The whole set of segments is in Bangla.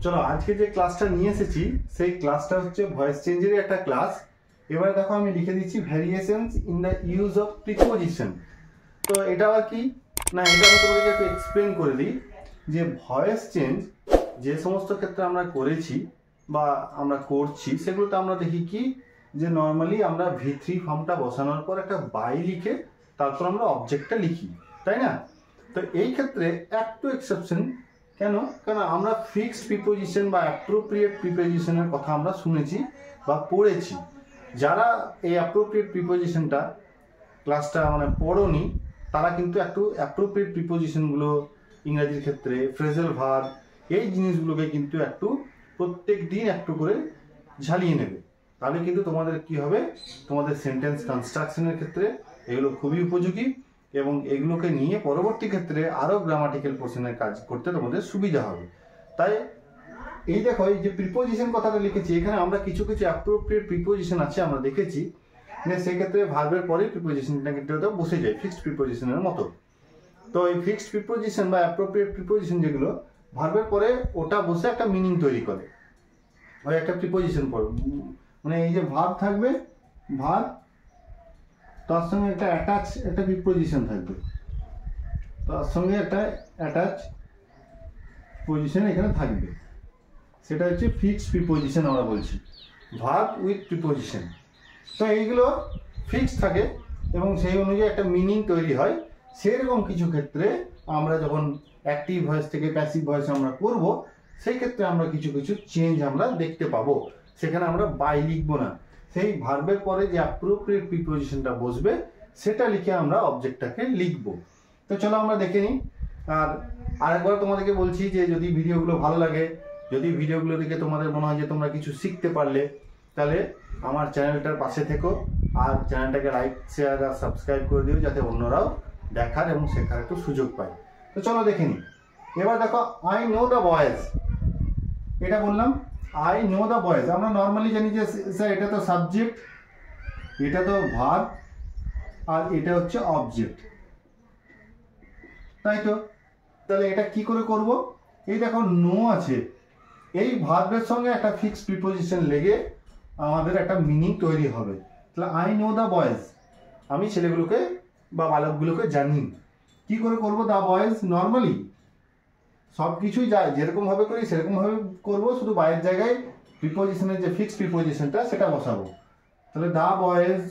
চলো আজকে যে ক্লাসটা নিয়ে এসেছি সেই ক্লাসটা হচ্ছে ভয়েস চেঞ্জের একটা ক্লাস। এবারে দেখো আমি লিখে দিচ্ছি variations in the use of preposition. তো এটা আর কি না, এটা আমি তোমাদেরকে একটু এক্সপ্লেন করে দিই যে ভয়েস চেঞ্জ যে সমস্ত ক্ষেত্রে আমরা করেছি বা আমরা করছি সেগুলোতে আমরা দেখি কি যে নর্মালি আমরা V3 ফর্মটা বসানোর পর একটা বাই লিখে তারপর আমরা অবজেক্টটা লিখি, তাই না? তো এই ক্ষেত্রে একটু এক্সেপশন। কেন? কারণ আমরা ফিক্সড প্রিপোজিশন বা অ্যাপ্রোপ্রিয়েট প্রিপোজিশনের কথা আমরা শুনেছি বা পড়েছি। যারা এই অ্যাপ্রোপ্রিয়েট প্রিপোজিশনটা ক্লাসটা পড়োনি তারা কিন্তু একটু অ্যাপ্রোপ্রিয়েট প্রিপোজিশনগুলো ইংরাজির ক্ষেত্রে ফ্রেজাল ভার্ব এই জিনিসগুলোকে কিন্তু একটু প্রত্যেক দিন একটু করে ঝালিয়ে নেবে। তাহলে কিন্তু তোমাদের কি হবে, তোমাদের সেন্টেন্স কনস্ট্রাকশনের ক্ষেত্রে এগুলো খুবই উপযোগী এবং এগুলোকে নিয়ে পরবর্তী ক্ষেত্রে আরও গ্রামাটিক্যাল পোর্শনের কাজ করতে তোমাদের সুবিধা হবে। তাই এই দেখো এই যে প্রিপোজিশন কথাটা লিখেছি এখানে আমরা কিছু কিছু অ্যাপ্রোপ্রিয়েট প্রিপোজিশন আছে আমরা দেখেছি, সেক্ষেত্রে ভার্বের পরে প্রিপোজিশনটা কিন্তু বসে যায় ফিক্সড প্রিপোজিশনের মতো। তো এই ফিক্সড প্রিপোজিশন বা অ্যাপ্রোপ্রিয়েট প্রিপোজিশন যেগুলো ভার্বের পরে ওটা বসে একটা মিনিং তৈরি করে, ওই একটা প্রিপোজিশন পর এই যে ভার্ব থাকবে, ভার্ব তার সঙ্গে একটা অ্যাটাচ একটা প্রিপোজিশন থাকবে, তার সঙ্গে একটা অ্যাটাচ পজিশন এখানে থাকবে, সেটা হচ্ছে ফিক্সড প্রিপোজিশন আমরা বলছি, ভার্ব উইথ প্রিপোজিশন। তো এইগুলো ফিক্সড থাকে এবং সেই অনুযায়ী একটা মিনিং তৈরি হয়। সেরকম কিছু ক্ষেত্রে আমরা যখন অ্যাক্টিভ ভয়েস থেকে প্যাসিভ ভয়েস আমরা করব সেই ক্ষেত্রে আমরা কিছু কিছু চেঞ্জ আমরা দেখতে পাবো। সেখানে আমরা বাই লিখবো না, সেই ভার্বের পরে যে অ্যাপ্রোপ্রিয়েট প্রিপোজিশনটা বসবে সেটা লিখে আমরা অবজেক্টটাকে লিখবো। তো চলো আমরা দেখে নিই। আর আরেকবার তোমাদেরকে বলছি যে যদি ভিডিওগুলো ভালো লাগে, যদি ভিডিওগুলো দেখে তোমাদের মনে হয় যে তোমরা কিছু শিখতে পারলে, তাহলে আমার চ্যানেলটার পাশে থেকো আর চ্যানেলটাকে লাইক শেয়ার আর সাবস্ক্রাইব করে দিও যাতে অন্যরাও দেখার এবং শেখার একটু সুযোগ পায়। তো চলো দেখে নিই। এবার দেখো আই নো দ্য বয়েজ, এটা বললাম আই নো দ্য বয়েজ। আমরা নর্মালি জানি যে স্যার এটা তো সাবজেক্ট, এটা তো ভার্ব আর এটা হচ্ছে অবজেক্ট, তাই তো? তাহলে এটা কি করে করব? এই দেখো নো আছে, এই ভার্বের সঙ্গে একটা ফিক্সড প্রিপোজিশন লেগে আমাদের একটা মিনিং তৈরি হবে। তাহলে আই নো দ্য বয়েজ, আমি ছেলেগুলোকে বা বালকগুলোকে জানি। কি করে করব দ্য বয়েজ? নর্মালি সব কিছুই যায় যেরকমভাবে করি সেরকমভাবে করবো, শুধু বাইরের জায়গায় প্রিপোজিশনের যে ফিক্সড প্রিপোজিশনটা সেটা বসাবো। তাহলে দ্য বয়েজ,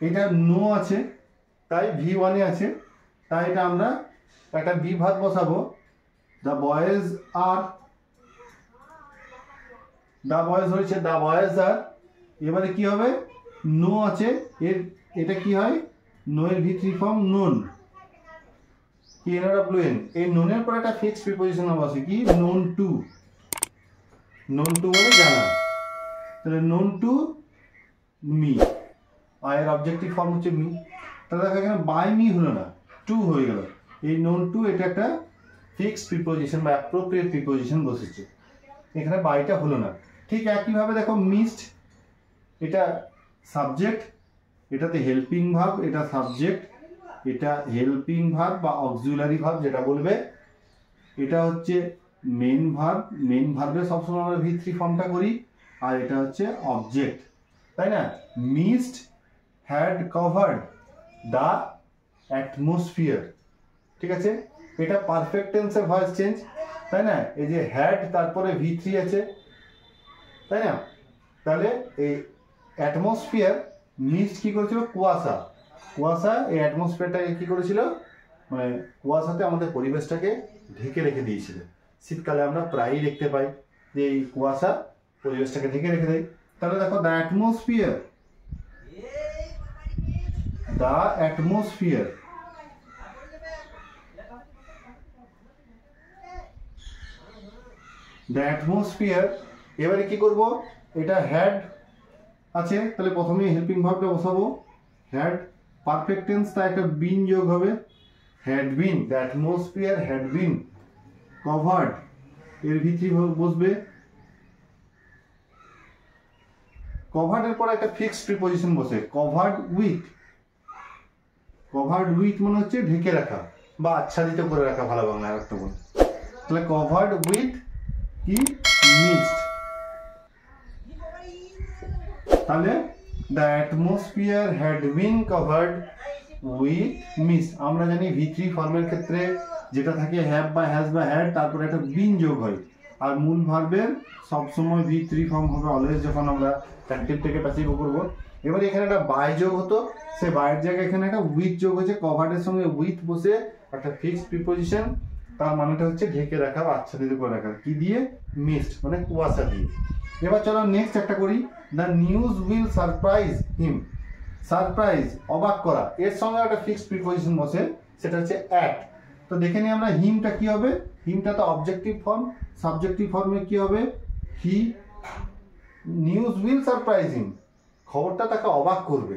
এটা নো আছে তাই V1 এ আছে, তাই এটা আমরা একটা বি ভার্ব বসাবো, the boys are, the boys হয়েছে দ্য বয়েজ আর। এবারে কি হবে? নো আছে, এর এটা কি হয়? নো এর V3 ফর্ম নোন, কি NOWN, এই নোনের পর একটা ফিক্সড প্রিপোজিশন বসে কি নোন টু, নোন টু মানে জানা। তাহলে নোন টু মি, এর অবজেক্টিভ ফর্ম হচ্ছে মি। তাহলে দেখো এখানে বাই মি হলো না, টু হয়ে গেল। এই নোন টু এটা একটা ফিক্সড প্রিপোজিশন বা অ্যাপ্রোপ্রিয়েট প্রিপোজিশন বসেছে, এখানে বাইটা হলো না। ঠিক একইভাবে দেখো মিসড, এটা সাবজেক্ট, এটাতে হেল্পিং ভার্ব, এটা সাবজেক্ট, এটা হেল্পিং ভার্ব বা অক্সিলারি ভার্ব যেটা বলবে, এটা হচ্ছে মেইন ভার্ব, মেইন ভার্বে সবসময় আমরা V3 ফর্মটা করি, আর এটা হচ্ছে অবজেক্ট, তাই না? Missed had covered the atmosphere, ঠিক আছে? এটা পারফেক্ট টেন্সে ভয়েস চেঞ্জ, তাই না? এই যে হ্যাড তারপরে V3 আছে, তাই না? তাহলে এই অ্যাটমসফিয়ার, মিস্ট কি করেছিল? কুয়াশা, কুয়াশা এই অ্যাটমসফিয়ারটাকে কি করেছিল? কুয়াশাতে আমাদের পরিবেশটাকে ঢেকে রেখে দিয়েছিল। শীতকালে আমরা প্রায়ই দেখতে পাই যে এই কুয়াশা পরিবেশটাকে ঢেকে রেখে দেয়। তাহলে দেখো the atmosphere, the atmosphere, the atmosphere. এবারে কি করব? এটা হ্যাড আছে, তাহলে প্রথমেই হেল্পিং ভার্বটা বসাবো, হ্যাড, পারফেক্ট টেন্স তাই একটা বিন যোগ হবে, had been, the atmosphere had been covered, এর V3 বসবে। কভার্ড এর পর একটা ফিক্সড প্রিপোজিশন বসে, কভার্ড উইথ, কভার্ড উইথ মানে হচ্ছে ঢেকে রাখা, বা আচ্ছাদিত করে রাখা ভালো বাংলা একটা বল। তাহলে কভার্ড উইথ কি মিস্ট, তাহলে the atmosphere had been covered with mist. আমরা জানি V3 ফর্মের ক্ষেত্রে যেটা থাকে হ্যাভ বা হ্যাজ বা হ্যাড, তারপরে একটা বিন যোগ হয়। আর মূল ভার্বের সবসময় V3 ফর্ম হবে অলওয়েজ যখন আমরা অ্যাক্টিভ থেকে প্যাসিভ করবো। এবার এখানে একটা বাই যোগ হতো, সে বাইয়ের জায়গায় এখানে একটা উইথ যোগ হয়েছে, কভার্ডের সঙ্গে উইথ বসে একটা ফিক্সড প্রিপোজিশন, তার মানেটা হচ্ছে ঢেকে রাখা বা আচ্ছাদিত করে রাখা। কি দিয়ে? মিস্ট, মানে কুয়াশা দিয়ে। এবার চলো নেক্সট একটা করি। The news will surprise him. Surprise, অবাক করা, এর সঙ্গে একটা ফিক্সড প্রিপোজিশন বসে, সেটা হচ্ছে অ্যাট। তো দেখে নিই আমরা হিমটা কি হবে। হিমটা তো অবজেক্টিভ ফর্ম, সাবজেক্টিভ ফর্মে কি হবে? হি নিউজ উইল সারপ্রাইজ হিম, খবরটা তাকে অবাক করবে।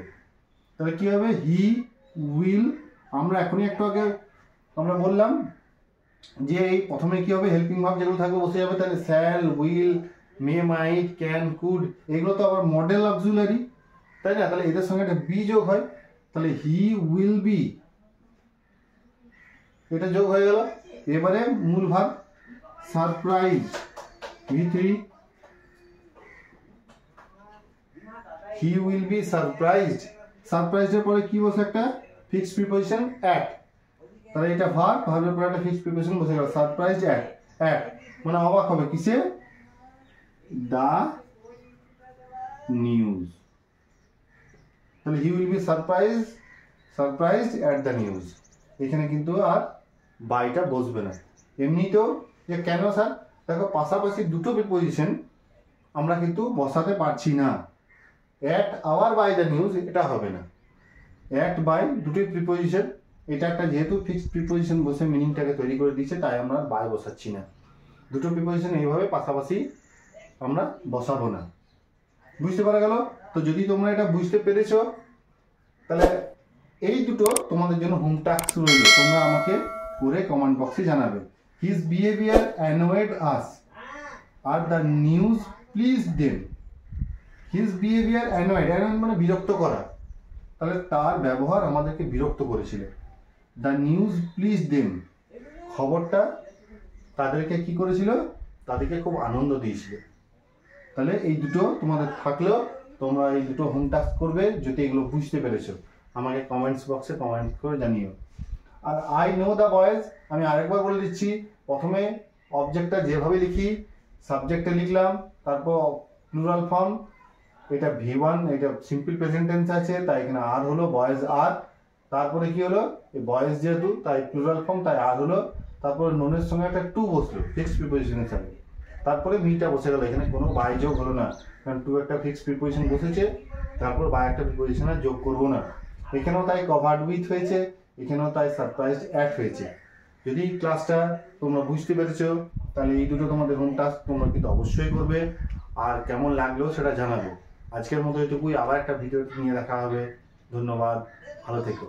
তাহলে কি হবে? He will. আমরা এখনই একটু আগে আমরা বললাম যে এই প্রথমে কি হবে, হেল্পিং ভার্ব যেগুলো থাকবে বসে যাবে। তাহলে shall, will, may, might, can, could, এগুলো তো আবার মডেল অক্সিলারি, তাই না? তাহলে এদের সঙ্গে একটা বি যোগ হয়, তাহলে হি উইল বি, এটা যোগ হয়ে গেল। এবারে মূল verb surprise, V3, he will be surprised. সারপ্রাইজের পরে কি বসে? একটা ফিক্সড প্রিপোজিশন অ্যাট। তাহলে এটা ভার্ব, ভার্বের পরে একটা ফিক্সড প্রিপোজিশন বসে গেল, সারপ্রাইজড অ্যাট। অ্যাট মানে অবাক হবে কিসে? The news. তাহলে he will be surprised at the news. এখানে কিন্তু আর বাইটা বসবে না। এমনিতেও যে কেন স্যার, দেখো পাশাপাশি দুটো প্রিপোজিশন আমরা কিন্তু বসাতে পারছি না। At our by the news এটা হবে না। অ্যাট বাই দুটোই প্রিপোজিশন, এটা একটা যেহেতু ফিক্সড প্রিপোজিশন বসে মিনিংটাকে তৈরি করে দিচ্ছে, তাই আমরা বাই বসাচ্ছি না। দুটো প্রিপোজিশন এইভাবে পাশাপাশি আমরা বসাবো না। বুঝতে পারা গেল? তো যদি তোমরা এটা বুঝতে পেরেছো, তাহলে এই দুটো তোমাদের জন্য হোম টাস্ক রইল, তোমরা আমাকে করে কমেন্ট বক্সে জানাবে। His behaviour annoyed us are the news please them. His behaviour annoyed, annoyed মানে বিরক্ত করা, তাহলে তার ব্যবহার আমাদেরকে বিরক্ত করেছিল। দ্য নিউজ প্লিজ দেম, খবরটা তাদেরকে কি করেছিল? তাদেরকে খুব আনন্দ দিয়েছিল। তাহলে এই দুটো তোমাদের থাকলেও তোমরা এই দুটো হোম টাস্ক করবে যদি এগুলো বুঝতে পেরেছো। আমাকে কমেন্টস বক্সে কমেন্ট করে জানিও। আর আই নো দ্য বয়েজ, আমি আরেকবার বলে দিচ্ছি, প্রথমে অবজেক্টটা যেভাবে লিখি, সাবজেক্টে লিখলাম, তারপর প্লুরাল ফর্ম, এটা V1, এটা সিম্পল প্রেজেন্ট টেন্স আছে, তাই এখানে আর হলো বয়েজ আর। তারপরে কি হলো, এই বয়েজ যেহেতু তাই প্লুরাল ফর্ম, তাই আর হলো। তারপরে নোনের সঙ্গে একটা টু বসলো ফিক্সড প্রিপোজিশনের সাথে, তারপরে মিটা বসে গেল। এখানে কোনো বাই যোগ হলো না, কারণ টু একটা ফিক্সড প্রিপোজিশন বসেছে, তারপর বাই একটা প্রিপোজিশন আর যোগ করবো না। এখানেও তাই কভার্ড উইথ হয়েছে, এখানেও তাই সারপ্রাইজড অ্যাট হয়েছে। যদি ক্লাসটা তোমরা বুঝতে পেরেছো, তাহলে এই দুটো তোমাদের হোম টাস্ক তোমরা কিন্তু অবশ্যই করবে। আর কেমন লাগলো সেটা জানাবে। আজকের মতো এটুকুই, আবার একটা ভিডিও নিয়ে দেখা হবে। ধন্যবাদ, ভালো থেকো।